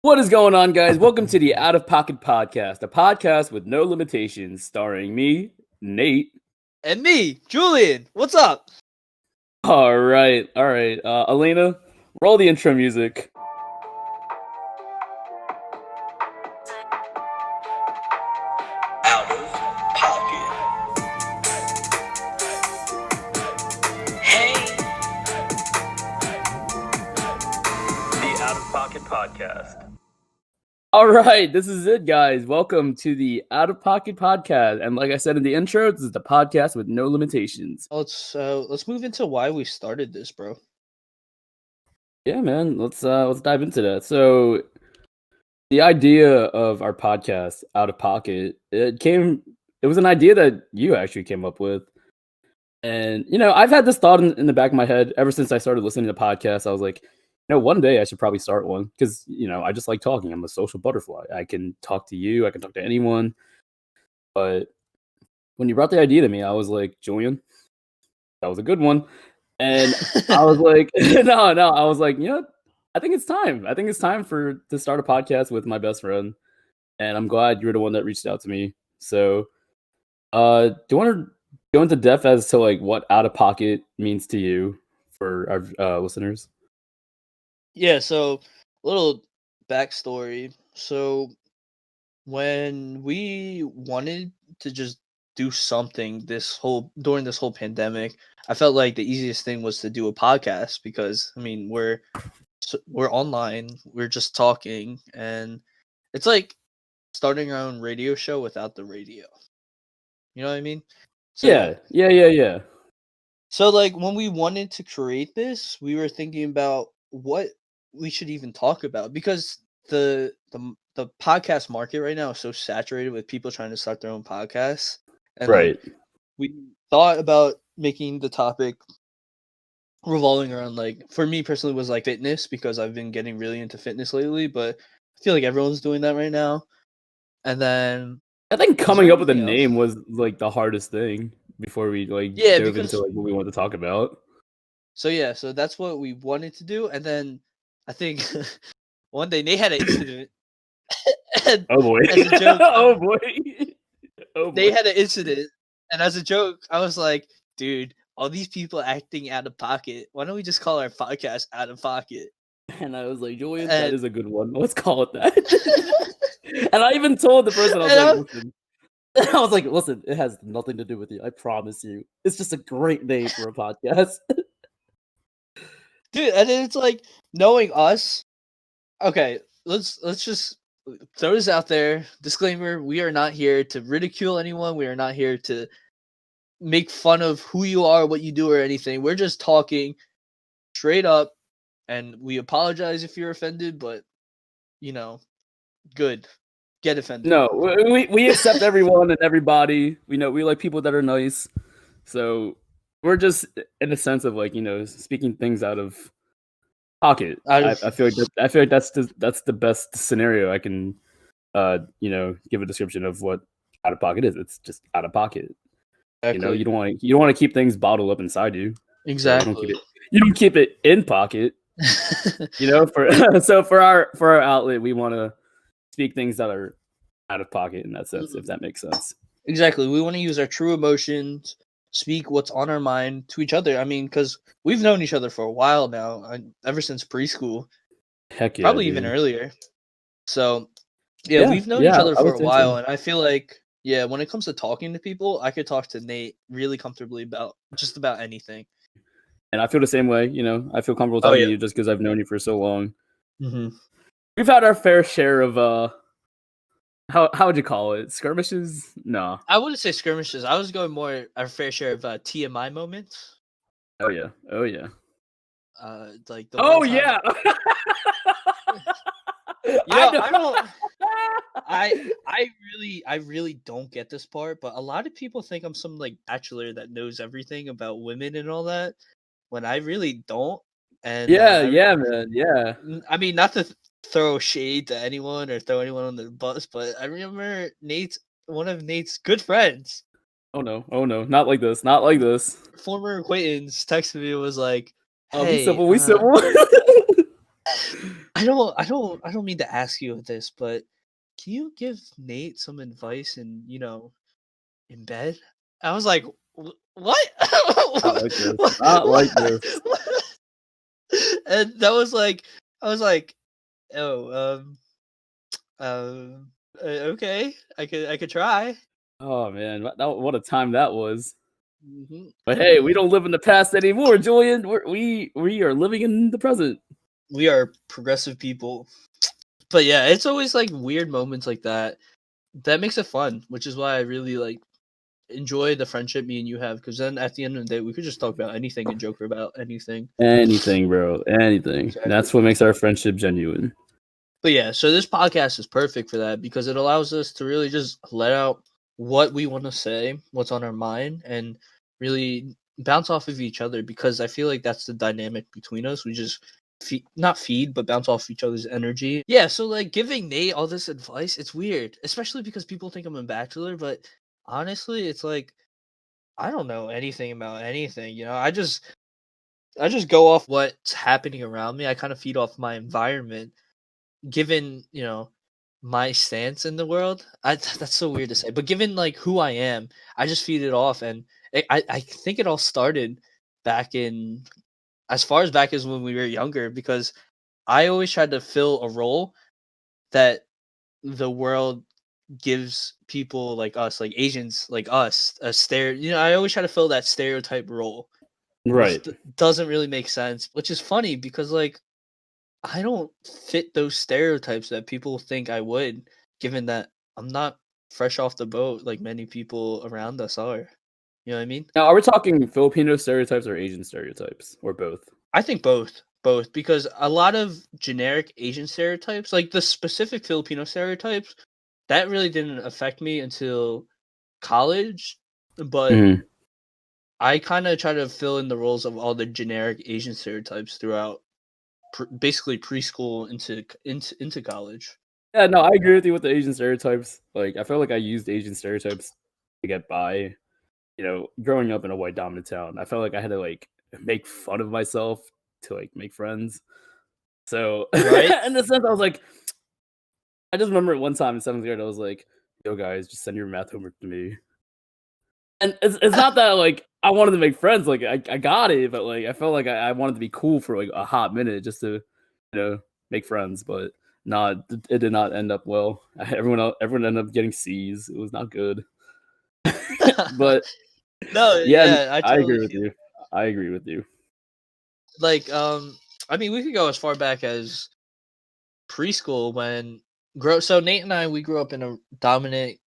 What is going on, guys? Welcome to the Out of Pocket Podcast, a podcast with no limitations, starring me, Nate. And me, Julian. What's up? All right. Elena, roll the intro music. Out of pocket. Hey. The Out of Pocket Podcast. All right, this is it, guys. Welcome to the Out of Pocket Podcast, and like I said in the intro, this is the podcast with no limitations. Let's move into why we started this, bro. Yeah, man. Let's dive into that. So, the idea of our podcast, Out of Pocket, it was an idea that you actually came up with. And, I've had this thought in the back of my head ever since I started listening to podcasts. I was like, one day I should probably start one because, I just like talking. I'm a social butterfly. I can talk to you. I can talk to anyone. But when you brought the idea to me, I was like, Julian, that was a good one. And I was like, no, I was like, I think it's time. I think it's time to start a podcast with my best friend. And I'm glad you're the one that reached out to me. So, do you want to go into depth as to like what out of pocket means to you for our listeners? Yeah, so little backstory. So when we wanted to just do something during this whole pandemic, I felt like the easiest thing was to do a podcast because we're online, we're just talking, and it's like starting our own radio show without the radio. You know what I mean? Yeah. So like when we wanted to create this, we were thinking about what we should even talk about because the podcast market right now is so saturated with people trying to start their own podcasts. And Right. we thought about making the topic revolving around, like, for me personally was like fitness because I've been getting really into fitness lately, but I feel like everyone's doing that right now. And then I think was coming there up with a anything else? name was like the hardest thing before we Yeah, dove because into like what we wanted to talk about. so that's what we wanted to do, and then I think one day Nate had an incident, and Oh boy. as a joke, Oh boy. Oh boy. Nate had an incident, and as a joke, I was like, "Dude, all these people acting out of pocket. Why don't we just call our podcast Out of Pocket?" And I was like, Julian, that And is a good one. Let's call it that. And I even told the person, and I, I was like, listen, it has nothing to do with you. I promise you. It's just a great name for a podcast. dude, and then it's like knowing us. Okay, let's just throw this out there. Disclaimer: we are not here to ridicule anyone. We are not here to make fun of who you are, what you do, or anything. We're just talking straight up, and we apologize if you're offended, but good. Get offended. No, we accept everyone and everybody. We know we like people that are nice. So we're just in a sense of like, speaking things out of pocket. I feel like that's the best scenario I can give a description of what out of pocket is. It's just out of pocket. Exactly. You don't want to keep things bottled up inside you. Exactly. So you don't keep it in pocket. For our outlet, we want to speak things that are out of pocket in that sense, if that makes sense. Exactly. We want to use our true emotions, speak what's on our mind to each other. I mean, because we've known each other for a while now, ever since preschool. Heck yeah, probably dude. even earlier. So yeah, we've known each other for a while, and I feel like when it comes to talking to people, I could talk to Nate really comfortably about just about anything. And I feel the same way. I feel comfortable talking to you just because I've known you for so long. Mm-hmm. We've had our fair share of how would you call it? Skirmishes? No, I wouldn't say skirmishes. I was going more our fair share of TMI moments. Oh yeah. Like the oh yeah. I really don't get this part, but a lot of people think I'm some like bachelor that knows everything about women and all that, when I really don't. And man, yeah. I mean, not to throw shade to anyone or throw anyone on the bus, but I remember one of Nate's good friends. Oh no, not like this, Former acquaintance texted me and was like, "Hey, hey, we civil." I don't mean to ask you this, but can you give Nate some advice in bed? I was like, What? Not like this. Not like this. And that was like, I was like, "Oh, um, okay, I could try." Oh man, what a time that was. Mhm. But hey, we don't live in the past anymore, Julian. We are living in the present. We are progressive people. But yeah, it's always like weird moments like that that makes it fun, which is why I really like enjoy the friendship me and you have, because then at the end of the day we could just talk about anything and joke about anything. Anything, bro. Anything. Exactly. That's what makes our friendship genuine. But yeah, so this podcast is perfect for that because it allows us to really just let out what we want to say, what's on our mind, and really bounce off of each other, because I feel like that's the dynamic between us. We just not feed, but bounce off each other's energy. Yeah, so like giving Nate all this advice, it's weird, especially because people think I'm a bachelor, but honestly, it's like I don't know anything about anything. I just go off what's happening around me. I kind of feed off my environment, given my stance in the world. That's so weird to say, but given like who I am, I just feed it off. And I think it all started back in, as far as back as when we were younger, because I always tried to fill a role that the world gives people like us, like Asians like us, a I always try to fill that stereotype role, which Right. doesn't really make sense, which is funny because like I don't fit those stereotypes that people think I would, given that I'm not fresh off the boat like many people around us are. You know what I mean? Now, are we talking Filipino stereotypes or Asian stereotypes, or both? I think both. Both, because a lot of generic Asian stereotypes, like the specific Filipino stereotypes, that really didn't affect me until college. But Mhm. I kind of try to fill in the roles of all the generic Asian stereotypes throughout basically preschool into college. Yeah, no, I agree with you with the Asian stereotypes. Like, I feel like I used Asian stereotypes to get by. Growing up in a white dominant town, I felt like I had to like make fun of myself to like make friends. So Right? in the sense, I was like, I just remember one time in seventh grade, I was like, "Yo, guys, just send your math homework to me." And it's not that like I wanted to make friends, like I got it, but like I felt like I wanted to be cool for like a hot minute just to make friends, but not it did not end up well. Everyone ended up getting C's. It was not good. But No, yeah, yeah, I I totally agree with feel you. I agree with you. like I mean we could go as far back as preschool when grow so Nate and I, we grew up in a dominant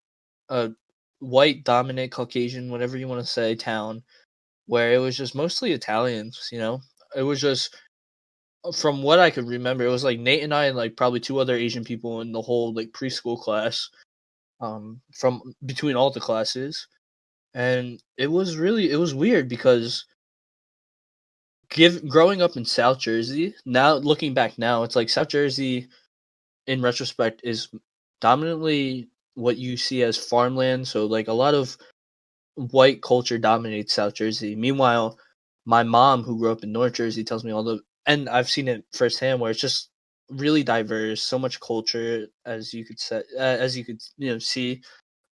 white dominant Caucasian, whatever you want to say, town where it was just mostly Italians. It was just, from what I could remember, it was like Nate and I and like probably two other Asian people in the whole like preschool class, from between all the classes. And it was weird because growing up in South Jersey, now looking back now, it's like South Jersey in retrospect is dominantly what you see as farmland. So like a lot of white culture dominates South Jersey. Meanwhile, my mom, who grew up in North Jersey, tells me and I've seen it firsthand, where it's just really diverse, so much culture, as you could see,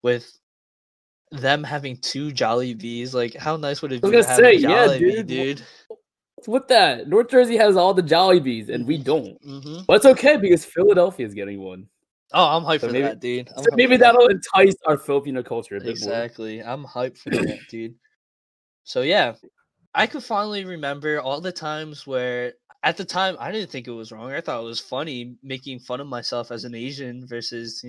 with them having two Jolly Bees. Like, how nice would it I was be to gonna have a say, yeah, Jolly Bee, dude. dude? What's with that? North Jersey has all the Jollibees, and we don't. Mm-hmm. But it's okay because Philadelphia is getting one. Oh, I'm hyped So for maybe that, dude. I'm so hyped maybe for that. that'll entice our Filipino culture a bit more. Exactly. I'm hyped for that, dude. So yeah, I could finally remember all the times where at the time I didn't think it was wrong. I thought it was funny making fun of myself as an Asian versus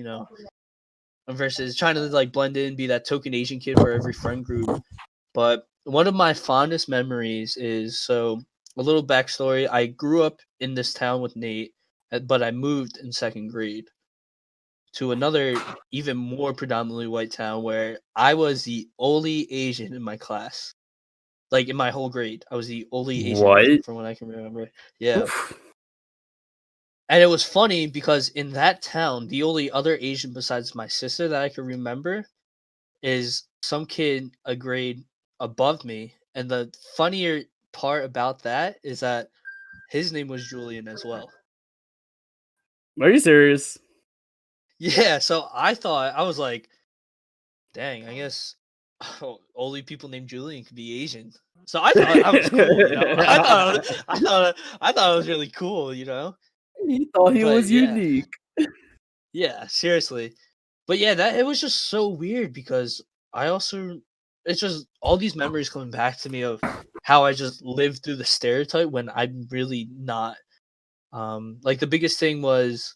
trying to like blend in, be that token Asian kid for every friend group. But one of my fondest memories is, so a little backstory. I grew up in this town with Nate, but I moved in second grade to another even more predominantly white town where I was the only Asian in my class. Like in my whole grade, I was the only Asian What? from what I can remember. Yeah. Oof. And it was funny because in that town, the only other Asian besides my sister that I could remember is some kid a grade above me. And the funnier part about that is that his name was Julian as well. Are you serious? Yeah, so I thought I was like, dang, I guess only people named Julian could be Asian. So I thought I was cool, you know. I thought it was really cool, you know. He thought he But was yeah, unique. yeah, seriously. But yeah, that it was just so weird because I also it's just all these memories coming back to me of how I just lived through the stereotype when I'm really not. Like the biggest thing was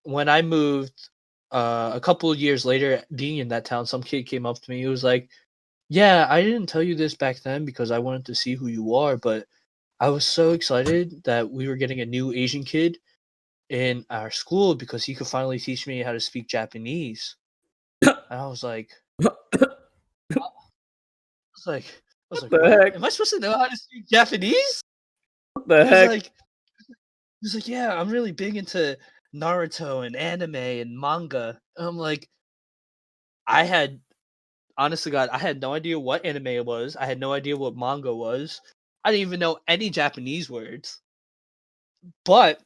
when I moved a couple of years later being in that town, some kid came up to me. He was like, "Yeah, I didn't tell you this back then because I wanted to see who you are, but I was so excited that we were getting a new Asian kid in our school because he could finally teach me how to speak Japanese." And I was like, I was like, The "What? heck? Am I supposed to know how to speak Japanese?" What the He was heck? like, "Yeah, I'm really big into Naruto and anime and manga." And I'm like, I had honest to God, I had no idea what anime was. I had no idea what manga was. I didn't even know any Japanese words. But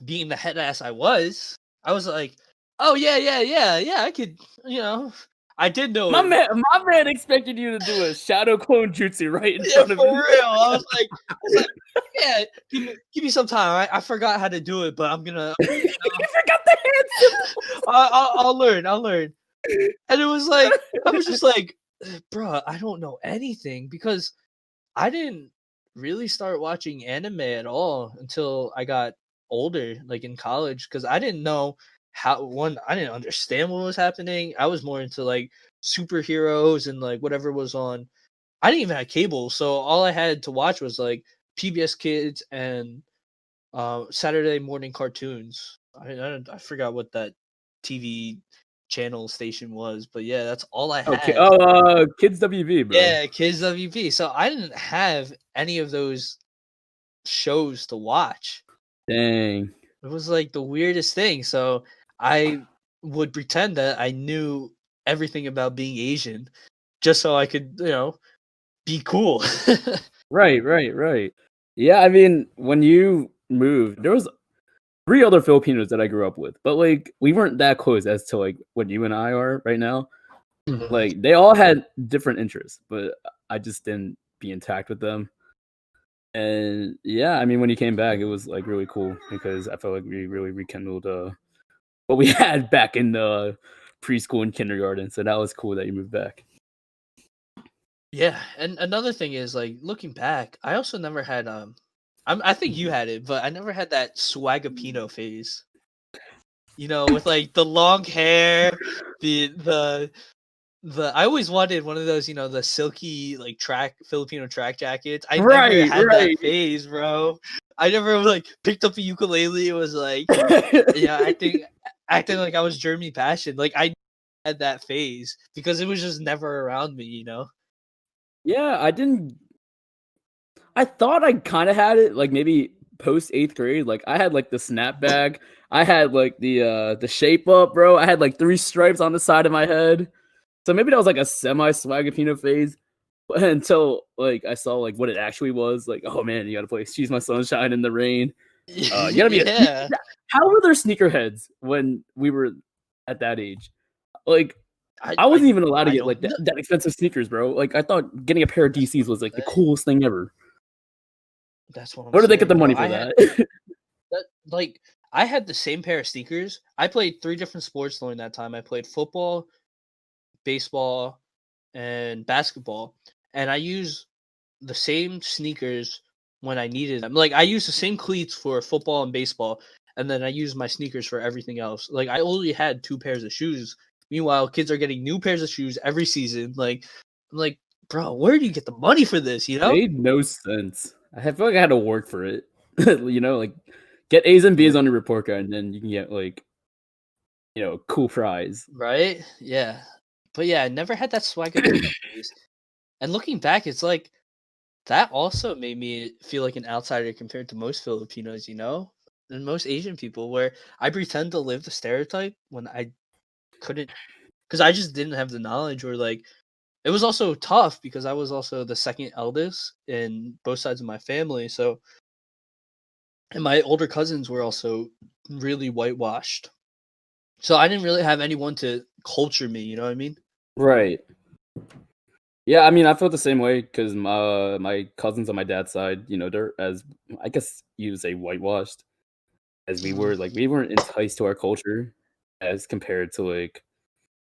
being the head ass I was like, "Oh yeah, yeah, yeah, yeah. I could, you know, I did know My it." man expected you to do a shadow clone jutsu right in Yeah, front of for him. real. I was like, yeah, give me some time. I forgot how to do it, but I'm gonna, You you know, forgot the hand symbol. I'll learn. I'll learn. And it was like, I was just like, bro, I don't know anything because I didn't really start watching anime at all until I got older, like in college, because I didn't know how one, I didn't understand what was happening. I was more into like superheroes and like whatever was on. I didn't even have cable, so all I had to watch was like PBS Kids and Saturday morning cartoons. I forgot what that TV channel station was, but yeah, that's all I Okay. had. Oh, Kids WV, bro. Yeah, Kids WP. So I didn't have any of those shows to watch. Dang. It was like the weirdest thing. So I would pretend that I knew everything about being Asian just so I could, you know, be cool. Right. Yeah, I mean, when you moved, there was 3 other Filipinos that I grew up with, but, like, we weren't that close as to, like, what you and I are right now. Mhm. Like, they all had different interests, but I just didn't be intact with them. And, yeah, I mean, when you came back, it was, like, really cool because I felt like we really rekindled, what we had back in the preschool and kindergarten, so that was cool that you moved back. Yeah, and another thing is like looking back, I also never had I think you had it, but I never had that swagapino phase. You know, with like the long hair, the I always wanted one of those, you know, the silky like track Filipino track jackets. I never had that Right. phase, bro. I never like picked up a ukulele. It was like, yeah, acting like I was Jeremy Passion. Like I had that phase because it was just never around me, you know. Yeah, I thought I kinda had it, like, maybe post 8th grade, like, I had, like, the snapback, I had, like, the shape up, bro, I had, like, 3 stripes on the side of my head, so maybe that was, like, a semi-Swagapino phase, until, like, I saw, like, what it actually was, like, "Oh, man, you gotta play Excuse My Sunshine in the Rain." You gotta be a sneak Yeah. How were there sneakerheads when we were at that age? Like, I I I wasn't even allowed to I get, don't like, know. that expensive sneakers, bro, like, I thought getting a pair of That's DCs was, like, the what I'm saying. coolest thing ever. That's what I'm Where did they get the saying, bro. money for I had that? that like I had the same pair of sneakers. I played 3 different sports during that time. I played football, baseball, and basketball, and I use the same sneakers when I needed them. Like I use the same cleats for football and baseball, and then I use my sneakers for everything else. Like I only had 2 pairs of shoes. Meanwhile, kids are getting new pairs of shoes every season. Like I'm like, bro, where do you get the money for this? You know? Made no sense. I feel like I had to work for it. You know, like, get A's and B's on your report card, and then you can get, like, cool fries. Right? Yeah. But yeah, I never had that swagapino phase. And looking back, it's like that also made me feel like an outsider compared to most Filipinos, you know? And most Asian people where I pretend to live the stereotype when I couldn't because I just didn't have the knowledge or like it was also tough because I was also the second eldest in both sides of my family. So And my older cousins were also really whitewashed. So I didn't really have anyone to culture me, you know what I mean? Right. Yeah, I mean, I felt the same way because my cousins on my dad's side, they're as I guess you would say whitewashed as we Mhm. were. Like we weren't enticed to our culture as compared to like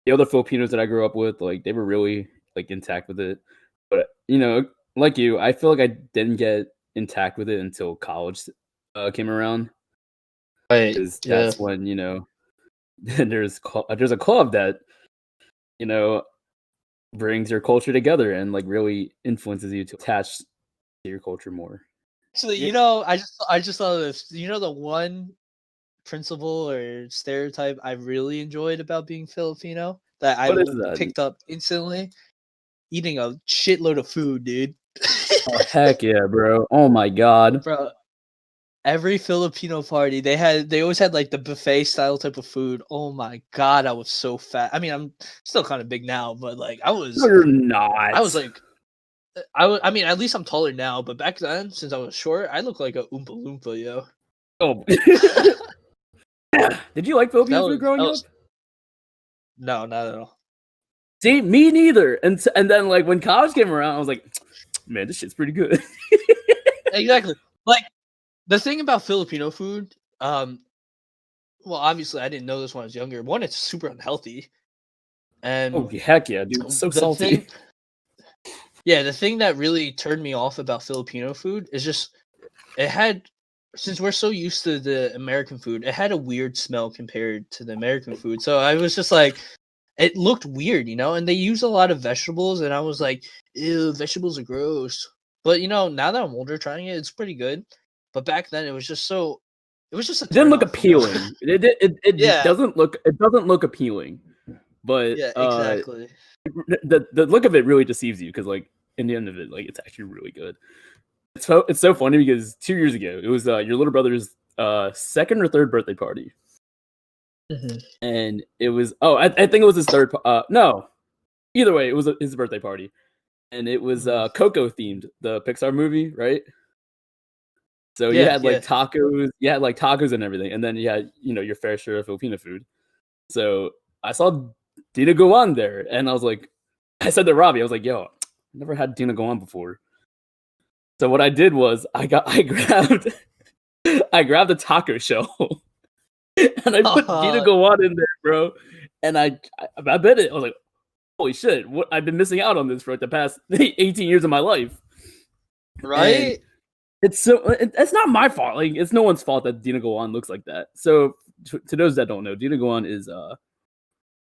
the other Filipinos that I grew up with. Like they were really like intact with it. But like you, I feel like I didn't get intact with it until college came around Right. because Yeah. that's when there's a club that you know brings your culture together and like really influences you to attach to your culture more. So Yeah. I just thought of this. The one principle or stereotype I really enjoyed about being Filipino that I What is that? picked up instantly? Eating a shitload of food, dude. Oh heck yeah, bro! Oh my god. Bro, every Filipino party they always had like the buffet style type of food. Oh my god, I was so fat. I mean, I'm still kind of big now, but like No, you're not. I was like I mean, at least I'm taller now, but back then, since I was short, I looked like a Oompa Loompa, yo. Oh. Did you like Filipino food That growing up? was no, not at all. See, me neither. And then like when college came around, I was like, man, this shit's pretty good. Exactly. Like the thing about Filipino food, well, obviously I didn't know this when I was younger. One, it's super unhealthy, Oh and heck yeah, dude, so the salty. thing, yeah, the thing that really turned me off about Filipino food is just it had, since we're so used to the American food, it had a weird smell compared to the American food. So I was just like, it looked weird, and they use a lot of vegetables, and I was like, ew, vegetables are gross. But now that I'm older, trying it, it's pretty good. But back then, it was just a It didn't turn look off. appealing. It Yeah, doesn't look appealing. But yeah, exactly. the look of it really deceives you because like in the end of it, like it's actually really good. It's so funny because 2 years ago it was your little brother's second or third birthday party, Mhm. and it was I think it was his third. No, either way, it was his birthday party, and it was Mhm. Coco themed, the Pixar movie, right? So Yeah, yeah. you had like tacos and everything, and then you had your fair share of Filipino food. So I saw Dina Gowan there, and I was like, I said to Robbie, I was like, "Yo, I never had Dina Gowan before." So what I did was I grabbed I grabbed a taco shell and I put Dina Gowan in there, bro. And I bet it. I was like, "Holy shit! What I've been missing out on this for like the past 18 years of my life." And Right? it's not my fault. Like it's no one's fault that Dina Gowan looks like that. So to those that don't know, Dina Gowan is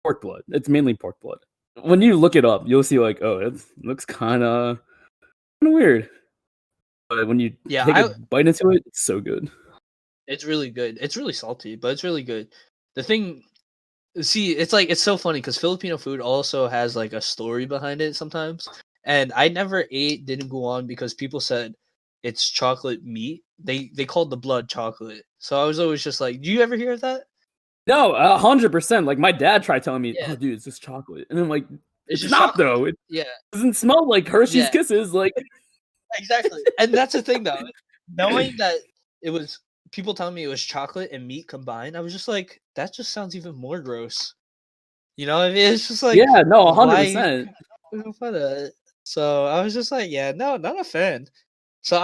pork blood. It's mainly pork blood. When you look it up, you'll see like, oh, it looks kind of weird. But when you Yeah, take a bite into it, it's so good. it's really good. It's really salty, but it's really good. The thing, see, it's so funny because Filipino food also has like a story behind it sometimes. And I never ate dinuguan because people said it's chocolate meat. They called the blood chocolate. So I was always just like, do you ever hear of that? No, 100%. Like my dad tried telling me, Yeah, "Oh, dude, it's just chocolate," and I'm like, it's "It's just not chocolate. though. It Yeah, doesn't smell like Hershey's yeah, Kisses." Like, exactly. And that's the thing though. Knowing that it was people telling me it was chocolate and meat combined, I was just like, that just sounds even more gross. You know what I mean? It's just like, yeah, no, why 100%. put it? So I was just like, yeah, no, not a fan. So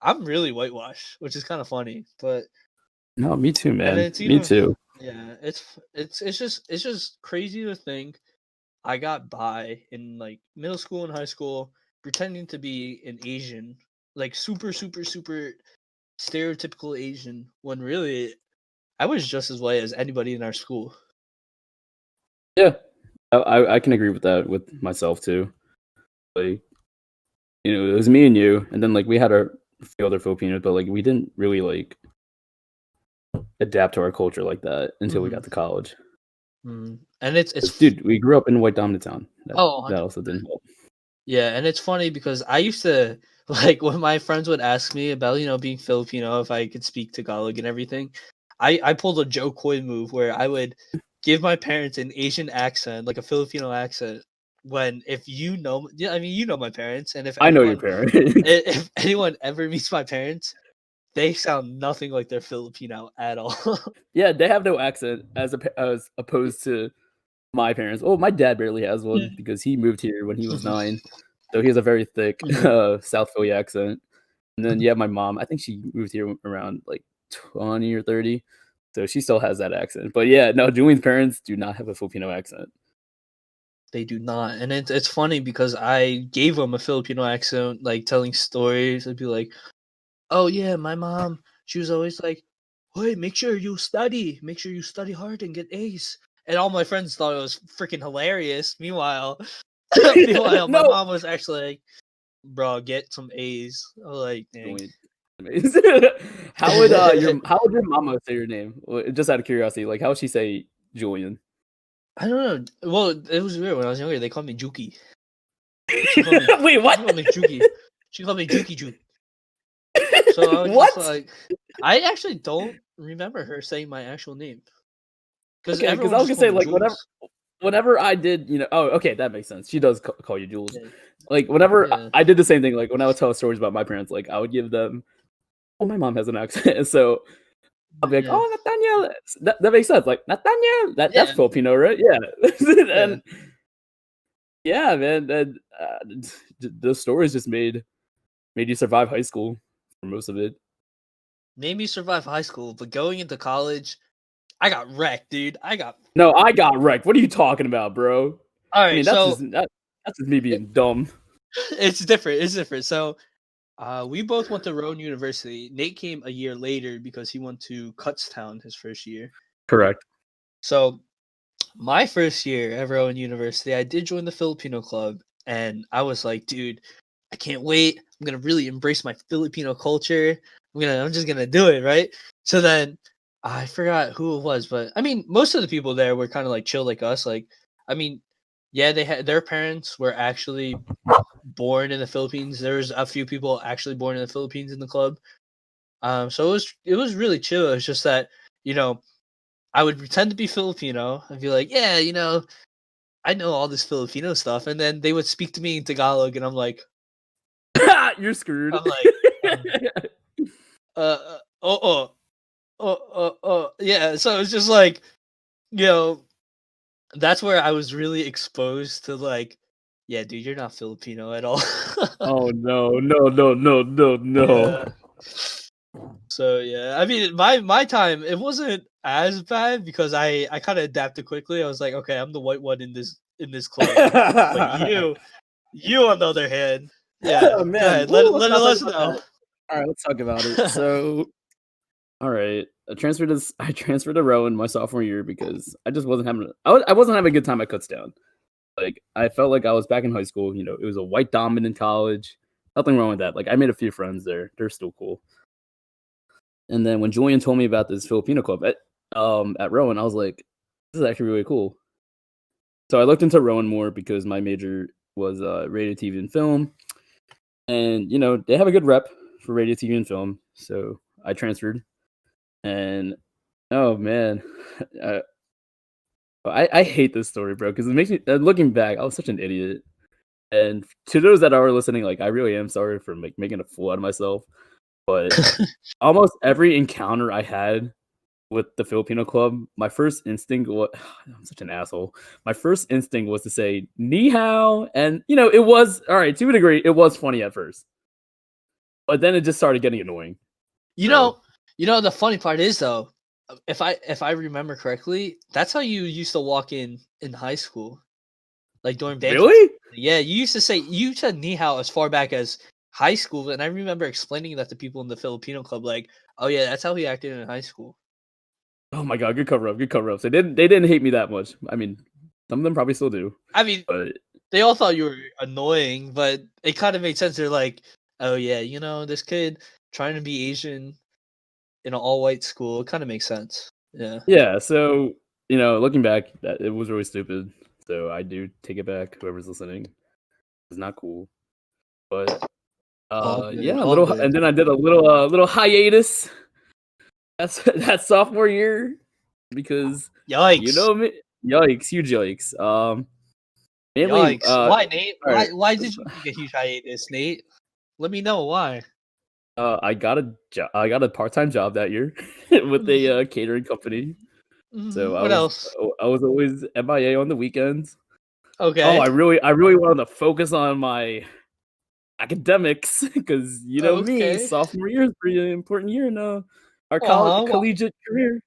I'm really whitewashed, which is kind of funny, but No, me too, and man. it's Me even too. yeah, it's just crazy to think I got by in like middle school and high school pretending to be an Asian, like super super super stereotypical Asian, when really I was just as white as anybody in our school. Yeah, I can agree with that with myself too. Like, it was me and you, and then like we had a few other Filipinos, but like we didn't really like adapt to our culture like that until we Hmm. got to college. And it's Dude, we grew up in white dominant town. oh, That 100%. also didn't help. Yeah, and it's funny because I used to like when my friends would ask me about, being Filipino, if I could speak Tagalog and everything. I pulled a Joe Coy move where I would give my parents an Asian accent, like a Filipino accent. When if you know, yeah, I mean, my parents, and if I know your anyone parents. if anyone ever meets my parents, they sound nothing like they're Filipino at all. Yeah, they have no accent as opposed to my parents. Oh, my dad barely has one because he moved here when he was 9, so he has a very thick South Philly accent. And then you have my mom. I think she moved here around like 20 or 30, so she still has that accent. But yeah, no, Julian's parents do not have a Filipino accent. They do not, and it's funny because I gave them a Filipino accent, like telling stories. I'd be like, "Oh yeah, my mom. She was always like, hey, make sure you study hard and get A's." And all my friends thought it was freaking hilarious. Meanwhile, my No. mom was actually like, "Bro, get some A's." I was like, dang. Julian. How would your mama say your name? Just out of curiosity, like how would she say Julian? I don't know. Well, it was weird when I was younger. They called me Juki. Wait, what? She called me Juki. She called me Juki Juke. So I was What? just like, I actually don't remember her saying my actual name. Because Okay, because I was gonna say like whenever I did, oh, okay, that makes sense. She does call you Jules. Yeah. Like whenever Yeah. I did the same thing, like when I would tell stories about my parents, like I would give them, oh, my mom has an accent, so I'll be like, oh, Nathaniel, that makes sense. Like Nathaniel, that's Filipino, right? Yeah, and yeah, man, and those stories just made you survive high school for most of it. Made me survive high school, but going into college, I got wrecked, dude. I got wrecked. What are you talking about, bro? All right, I mean, that's just me being dumb. It's different. So, we both went to Rowan University. Nate came a year later because he went to Kutztown his first year. Correct. So, my first year at Rowan University, I did join the Filipino club, and I was like, dude, I can't wait. I'm gonna really embrace my Filipino culture. I'm just gonna do it, right? So then I forgot who it was, but I mean, most of the people there were kind of like chill like us. Like, I mean, yeah, they had their parents were actually born in the Philippines. There's a few people actually born in the Philippines in the club. So it was really chill. It's just that, I would pretend to be Filipino. I'd be like, yeah, I know all this Filipino stuff, and then they would speak to me in Tagalog, and I'm like, you're screwed. I'm like, yeah. So it's just like, that's where I was really exposed to like, yeah, dude, you're not Filipino at all. Oh no. Yeah. So yeah, I mean, my time it wasn't as bad because I kind of adapted quickly. I was like, okay, I'm the white one in this club. But you on the other hand, yeah, oh, man. go ahead, Ooh, let us know. All right, let's talk about it. So, all right, I transferred to Rowan my sophomore year because I just wasn't having I wasn't having a good time at Kutztown. Like I felt like I was back in high school. It was a white dominant college. Nothing wrong with that. Like I made a few friends there. They're still cool. And then when Julian told me about this Filipino club at Rowan, I was like, this is actually really cool. So I looked into Rowan more because my major was radio, TV, and film. And, they have a good rep for radio, TV, and film. So I transferred. And, oh, man. I hate this story, bro, because it makes me, looking back, I was such an idiot. And to those that are listening, like, I really am sorry for making a fool out of myself. But almost every encounter I had with the Filipino club, my first instinct was, I'm such an asshole. My first instinct was to say, ni hao. And, it was, all right, to a degree, it was funny at first. But then it just started getting annoying. You know, the funny part is, though, if I remember correctly, that's how you used to walk in high school. Like during band. Really? Yeah, you said ni hao as far back as high school, and I remember explaining that to people in the Filipino club, like, oh yeah, that's how he acted in high school. Oh my god, good cover up. They didn't hate me that much. I mean, some of them probably still do. I mean, but they all thought you were annoying, but it kind of made sense. They're like, oh yeah, this kid trying to be Asian in an all-white school. It kind of makes sense. Yeah. Yeah, so, looking back, it was really stupid. So I do take it back, whoever's listening. It's not cool. But and then I did a little hiatus. That's sophomore year because yikes. Yikes, huge yikes. Mainly, yikes. Why, Nate? Right. Why did you take a huge hiatus, Nate? Let me know why. I got a part-time job that year with a catering company. So What else? I was always MIA on the weekends. Oh, Okay. I really wanted to focus on my academics because you know me, Okay. sophomore year is a pretty important year in our Uh-huh. collegiate career.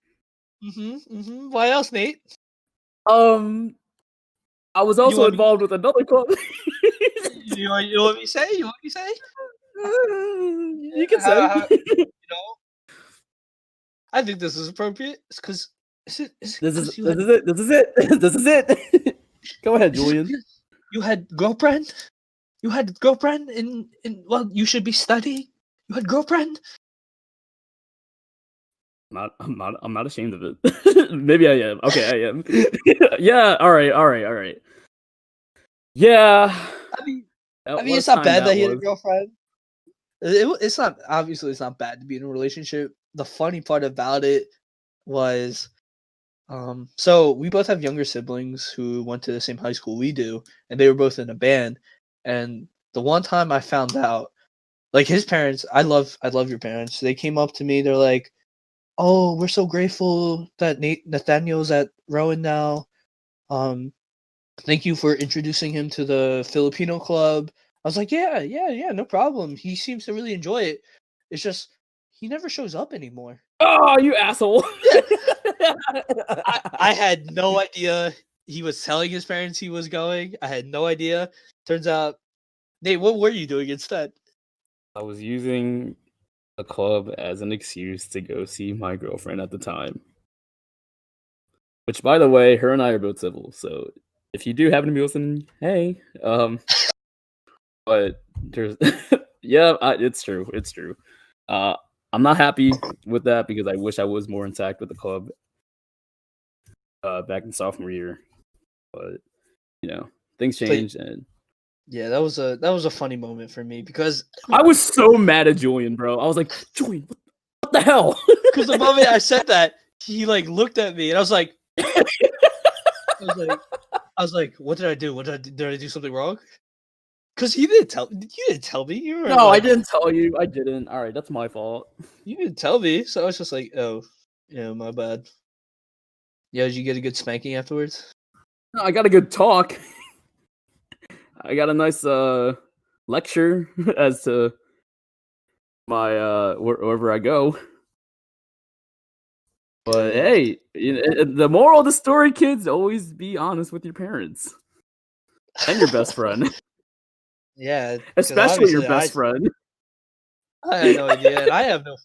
Why else, Nate? Um, I was You also want me? involved with another club. You want me to say? You want me to say? You can say. You know, I think this is appropriate. It's because is it This is because you this had is it. This is it. This is it. Go ahead, is it Julian. because you had girlfriend? You had girlfriend in well, you should be studying. You had girlfriend. I'm not ashamed of it. Maybe I am. Okay, I am. Yeah. All right. Yeah. I mean, What a it's not time bad that that he had a was. girlfriend. It's not obviously it's not bad to be in a relationship. The funny part about it was so we both have younger siblings who went to the same high school we do, and they were both in a band. And the one time I found out, like his parents, I love your parents. They came up to me, they're like, "Oh, we're so grateful that Nathaniel's at Rowan now. Um, thank you for introducing him to the Filipino club." I was like, yeah, no problem. He seems to really enjoy it. It's just he never shows up anymore. Oh, you asshole! Yeah, I had no idea he was telling his parents he was going. I had no idea. Turns out, Nate, what were you doing instead? I was using a club as an excuse to go see my girlfriend at the time. Which, by the way, her and I are both civil. So if you do happen to be listening, hey, but there's, yeah, it's true. It's true. Uh, I'm not happy with that because I wish I was more intact with the club back in sophomore year. But you know, things But change, and yeah, that was a funny moment for me because I was so mad at Julian, bro. I was like, Julian, what the hell? the moment I said that, he like looked at me and I was like, what did I do? What did I do? Did I do something wrong? Because you didn't tell me. You were No, I like, didn't tell you. I didn't. All right, that's my fault. you didn't tell me. So I was just like, oh, yeah, my bad. Yeah, did you get a good spanking afterwards? No, I got a good talk. I got a nice lecture as to my wherever I go. But Yeah, hey, the moral of the story, kids, always be honest with your parents and your best friend, yeah. Because especially your obviously, best friend. I had no idea, and I have no.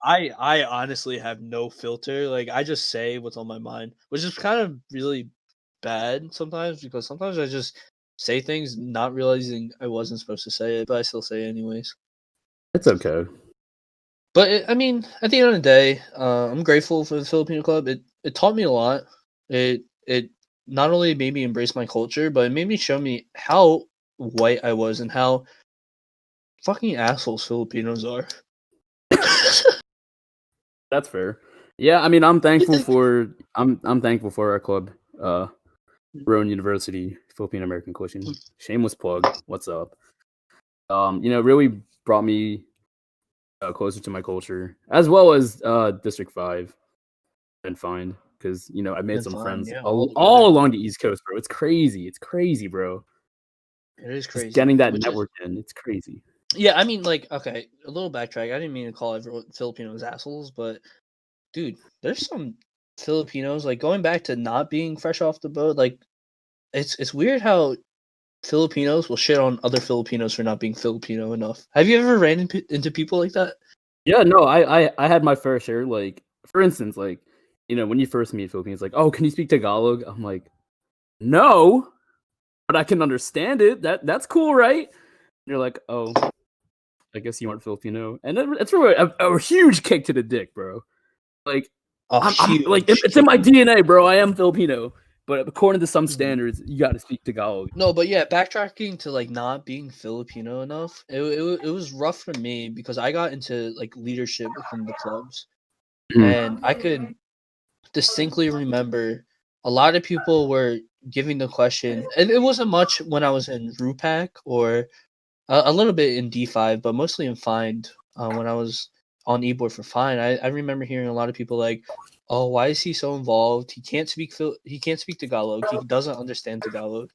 I honestly have no filter. Like I just say what's on my mind, which is kind of really bad sometimes because sometimes I just say things not realizing I wasn't supposed to say it, but I still say it anyways. It's okay. But I mean, at the end of the day, I'm grateful for the Filipino club. It taught me a lot. It not only made me embrace my culture, but it made me show me how white I was and how fucking assholes Filipinos are. That's fair. Yeah, I mean, I'm thankful for our club, Rowan University, Filipino American Coalition. Shameless plug. What's up? Really brought me closer to my culture, as well as District 5 and Find, because I made Been some fun, friends yeah, all the way all there. along the East Coast, bro. It's crazy, bro. It is Just crazy. getting that Which is network in, it's crazy. yeah, I mean, like, okay, a little backtrack. I didn't mean to call everyone Filipinos assholes, but dude, there's some Filipinos like going back to not being fresh off the boat. Like, it's weird how Filipinos will shit on other Filipinos for not being Filipino enough. Have you ever ran into people like that? Yeah, no, I had my fair share. Like, for instance, like when you first meet Filipinos, like, oh, can you speak Tagalog? I'm like, no, but I can understand it. That's cool, right? And you're like, oh, I guess you aren't Filipino, and it's really a huge kick to the dick, bro. Like, A I'm like, huge it's in kick. my DNA, bro. I am Filipino, but according to some Mhm. standards, you got to speak Tagalog. No, but yeah, backtracking to like not being Filipino enough, it was rough for me because I got into like leadership within the clubs, and I could distinctly remember a lot of people were giving the question, and it wasn't much when I was in RUPAC or a little bit in D5, but mostly in Find. when I was on eBoard for Fine. I remember hearing a lot of people like, "Oh, why is he so involved? He can't speak he can't speak Tagalog. He doesn't understand Tagalog.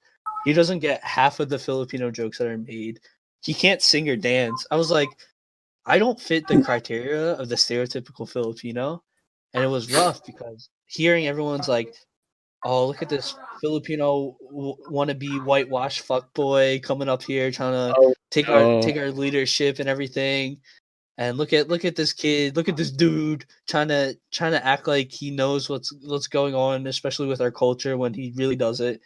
He doesn't get half of the Filipino jokes that are made. He can't sing or dance." I was like, I don't fit the criteria of the stereotypical Filipino, and it was rough because hearing everyone's like, "Oh, look at this Filipino wannabe whitewash fuckboy coming up here trying to Oh, take our leadership and everything." And look at this kid, look at this dude trying to act like he knows what's going on, especially with our culture when he really doesn't.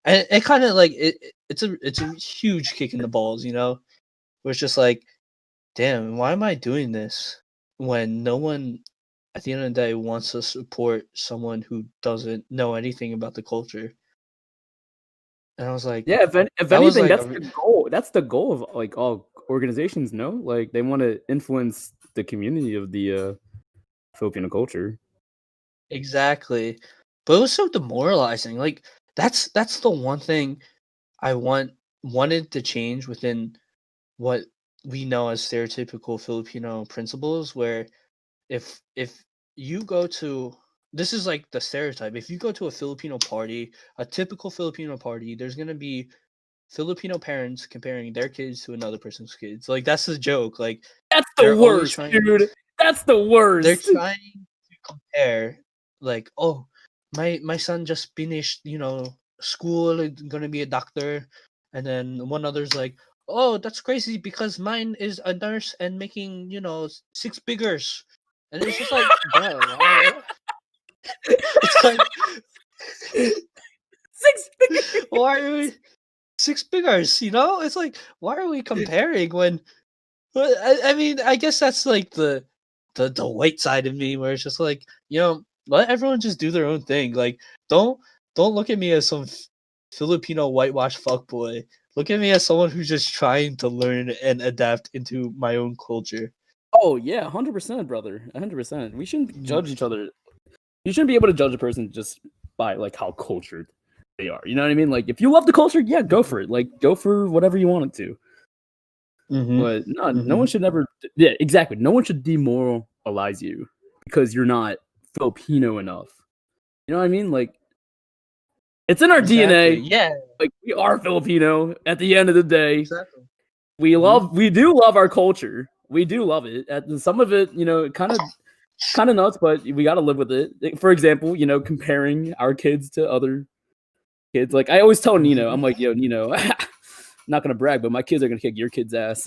And it kind of like it's a huge kick in the balls, you know. Where it's just like, damn, why am I doing this when no one at the end of the day wants to support someone who doesn't know anything about the culture? And I was like, yeah. If that was anything, like that's the goal. That's the goal of like all organizations. No, like they want to influence the community of the Filipino culture. exactly. But it was so demoralizing. Like that's the one thing I wanted to change within what we know as stereotypical Filipino principles, where if you go to, this is like the stereotype. If you go to a Filipino party, a typical Filipino party, there's gonna be Filipino parents comparing their kids to another person's kids. Like that's the joke. Like That's the they're always worst, trying dude. That's the they're worst. trying to compare, like, oh, my son just finished, school, gonna be a doctor, and then one other's like, oh, that's crazy because mine is a nurse and making, six figures. And it's just like, bro, why? It's like, Six figures. why are we six figures? It's like, why are we comparing when? Well, I mean, I guess that's like the white side of me, where it's just like, let everyone just do their own thing. Like, don't don't look at me as some Filipino whitewash fuckboy. Look at me as someone who's just trying to learn and adapt into my own culture. Oh yeah, 100%, brother. 100%. We shouldn't Mhm. judge each other. You shouldn't be able to judge a person just by like how cultured they are. You know what I mean? Like if you love the culture, yeah, go for it. Like go for whatever you want it to. Mhm. But no one Mhm. should ever. Yeah, exactly. No one should demoralize you because you're not Filipino enough. You know what I mean? Like it's in our Exactly. DNA. Yeah. Like we are Filipino. At the end of the day, Exactly. Mhm. we do love our culture. We do love it. Some of it, kind of nuts, but we got to live with it. For example, comparing our kids to other kids. Like I always tell Nino, Mhm. I'm like, yo, Nino, not gonna brag, but my kids are gonna kick your kid's ass.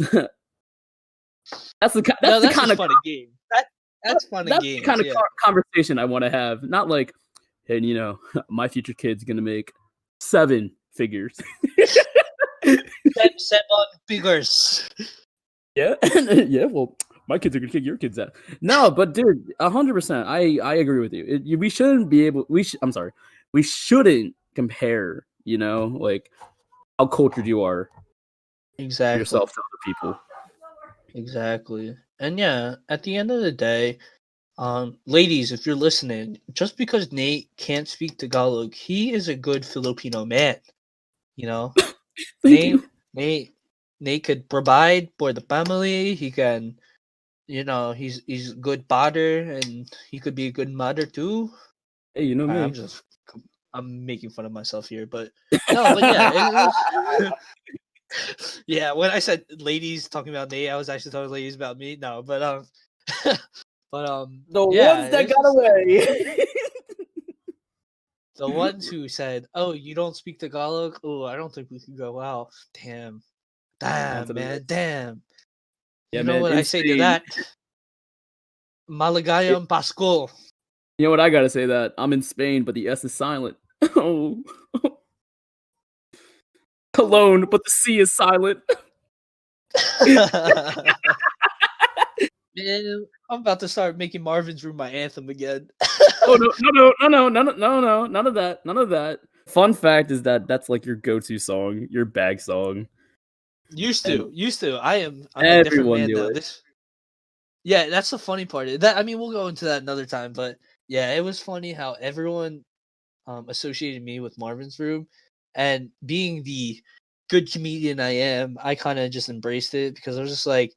That's No, the that's kind just of fun and game. That's fun and that's the games. kind of Yeah. conversation I want to have. Not like, hey, my future kid's gonna make 7 figures. Seven figures. Yeah, yeah. Well, my kids are gonna kick your kids ass. No, but dude, 100%. I agree with you. We shouldn't be able. I'm sorry. We shouldn't compare. Like how cultured you are Exactly. yourself to other people. Exactly. And yeah, at the end of the day, ladies, if you're listening, just because Nate can't speak Tagalog, he is a good Filipino man. You know, Thank Nate, you. Nate, Nate could provide for the family. He can, he's a good father, and he could be a good mother too. Hey, you know I'm me. just, I'm making fun of myself here, but no, but yeah, it was. Yeah, when I said ladies talking about Nate, I was actually talking ladies about me. No, but but The yeah, ones that it's got just like away. the ones who said, "Oh, you don't speak Tagalog? Oh, I don't think we can go out." Damn, On to damn, the man, next. damn. Yeah, You know man. what I say to Insane. that? Maligayang Pasko. You know what I gotta say? That I'm in Spain, but the S is silent. Oh, Cologne, but the C is silent. Man, I'm about to start making Marvin's Room my anthem again. Oh no, no, no, no, no, no, no, no, none of that, none of that. Fun fact is that that's like your go-to song, your bag song, and Used to. I'm a different everyone man knew now. it. This Yeah, that's the funny part. That I mean, we'll go into that another time, but yeah, it was funny how everyone associated me with Marvin's Room, and being the good comedian I am, I kind of just embraced it because I was just like,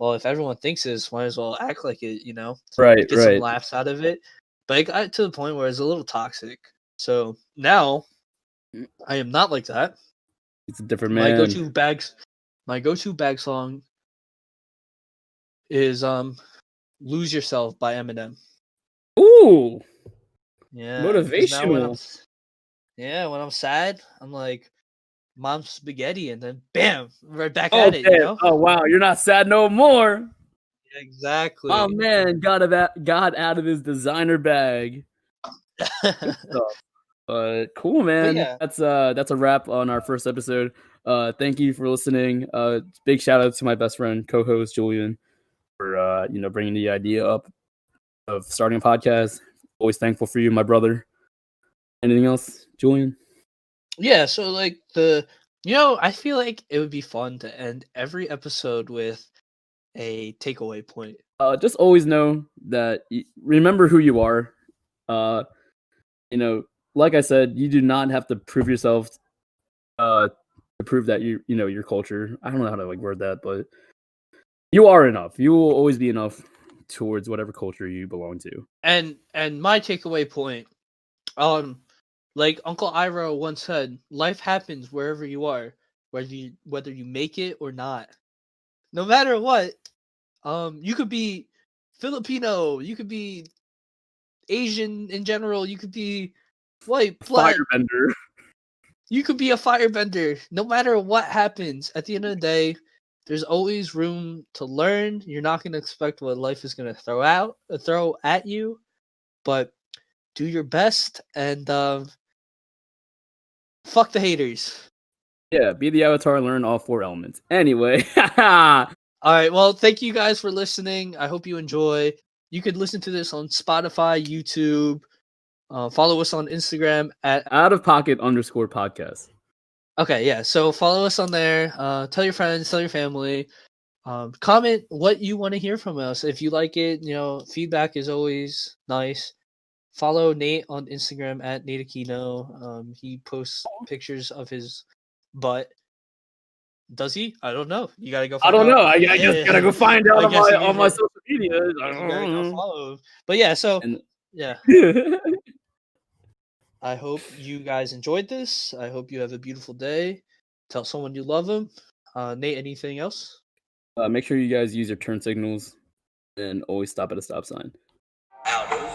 well, if everyone thinks this, might as well act like it, you know, Right, get some right. laughs out of it. But it got to the point where it's a little toxic. So now I am not like that. It's a different My man. go-to bag song is "Lose Yourself" by Eminem. Ooh, Yeah, because now motivational. when I'm sad, I'm like mom's spaghetti, and then bam, right back Oh, at it. You damn. know? Oh, wow. You're not sad no more. Oh, Exactly. man. Got out of his designer bag. Good stuff. Cool, But man. yeah, That's a wrap on our first episode. Thank you for listening. Big shout out to my best friend, co-host Julian, for bringing the idea up of starting a podcast. Always thankful for you, my brother. Anything else, Julian? yeah. So like I feel like it would be fun to end every episode with a takeaway point. Just always know that remember who you are. Uh, like I said, you do not have to prove yourself to prove that you know your culture. I don't know how to word that, but you are enough. You will always be enough towards whatever culture you belong to. And my takeaway point, like Uncle Ira once said, life happens wherever you are, whether you make it or not. No matter what, you could be Filipino, you could be Asian in general, you could be white, black, Firebender. you could be a firebender. No matter what happens, at the end of the day, there's always room to learn. You're not gonna expect what life is gonna throw at you, but do your best and fuck the haters. Yeah, be the avatar and learn all 4 elements. Anyway, All right. Well, thank you guys for listening. I hope you enjoy. You could listen to this on Spotify, YouTube. Follow us on Instagram at. out of pocket _ podcast. Okay, yeah. So follow us on there. Tell your friends, tell your family. Comment what you want to hear from us. If you like it, feedback is always nice. Follow Nate on Instagram at Nate Aquino. He posts pictures of his butt. Does he? I don't know. You gotta go I find don't out. know. I just gotta go find out I guess you on my gotta, social media. you gotta go follow him. But yeah, so And yeah. I hope you guys enjoyed this. I hope you have a beautiful day. Tell someone you love them. Nate, anything else? make sure you guys use your turn signals and always stop at a stop sign. Out of